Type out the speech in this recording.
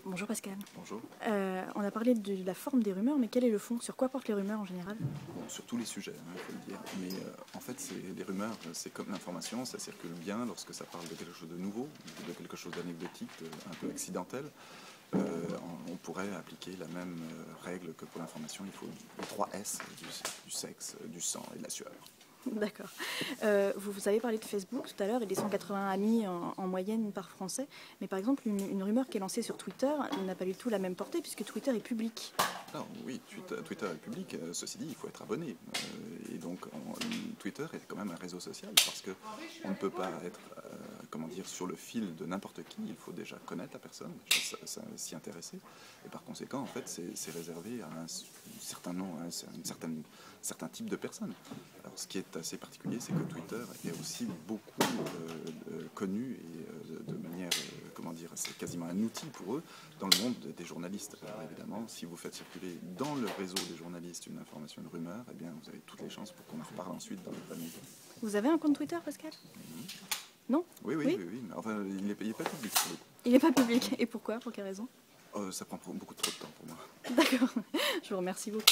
Bonjour Pascal. Bonjour. On a parlé de la forme des rumeurs, mais quel est le fond? Sur quoi portent les rumeurs en général? Bon, sur tous les sujets, il faut le dire. Mais en fait, les rumeurs, c'est comme l'information, ça circule bien lorsque ça parle de quelque chose de nouveau, de quelque chose d'anecdotique, un peu accidentel. On pourrait appliquer la même règle que pour l'information. Il faut les 3 S, du sexe, du sang et de la sueur. D'accord. Vous avez parlé de Facebook tout à l'heure et des 180 amis en moyenne par Français. Mais par exemple, une rumeur qui est lancée sur Twitter n'a pas du tout la même portée puisque Twitter est public. Alors oui, Twitter est public. Ceci dit, il faut être abonné. Et donc, Twitter est quand même un réseau social parce qu'on ne peut pas être comment dire, sur le fil de n'importe qui. Il faut déjà connaître la personne, s'y intéresser. Et par conséquent, en fait, c'est réservé à un certain nombre, à un certain type de personnes. Alors, ce qui est assez particulier, c'est que Twitter est aussi beaucoup connu et de manière, comment dire, c'est quasiment un outil pour eux dans le monde des journalistes. Alors évidemment, si vous faites circuler dans le réseau des journalistes une information, une rumeur, eh bien, vous avez toutes les chances pour qu'on en reparle ensuite dans votre famille. Vous avez un compte Twitter, Pascal? Non? Oui. Mais enfin, il n'est pas public pour le coup. Il n'est pas public. Et pourquoi? Pour quelle raison? Ça prend beaucoup trop de temps pour moi. D'accord. Je vous remercie beaucoup.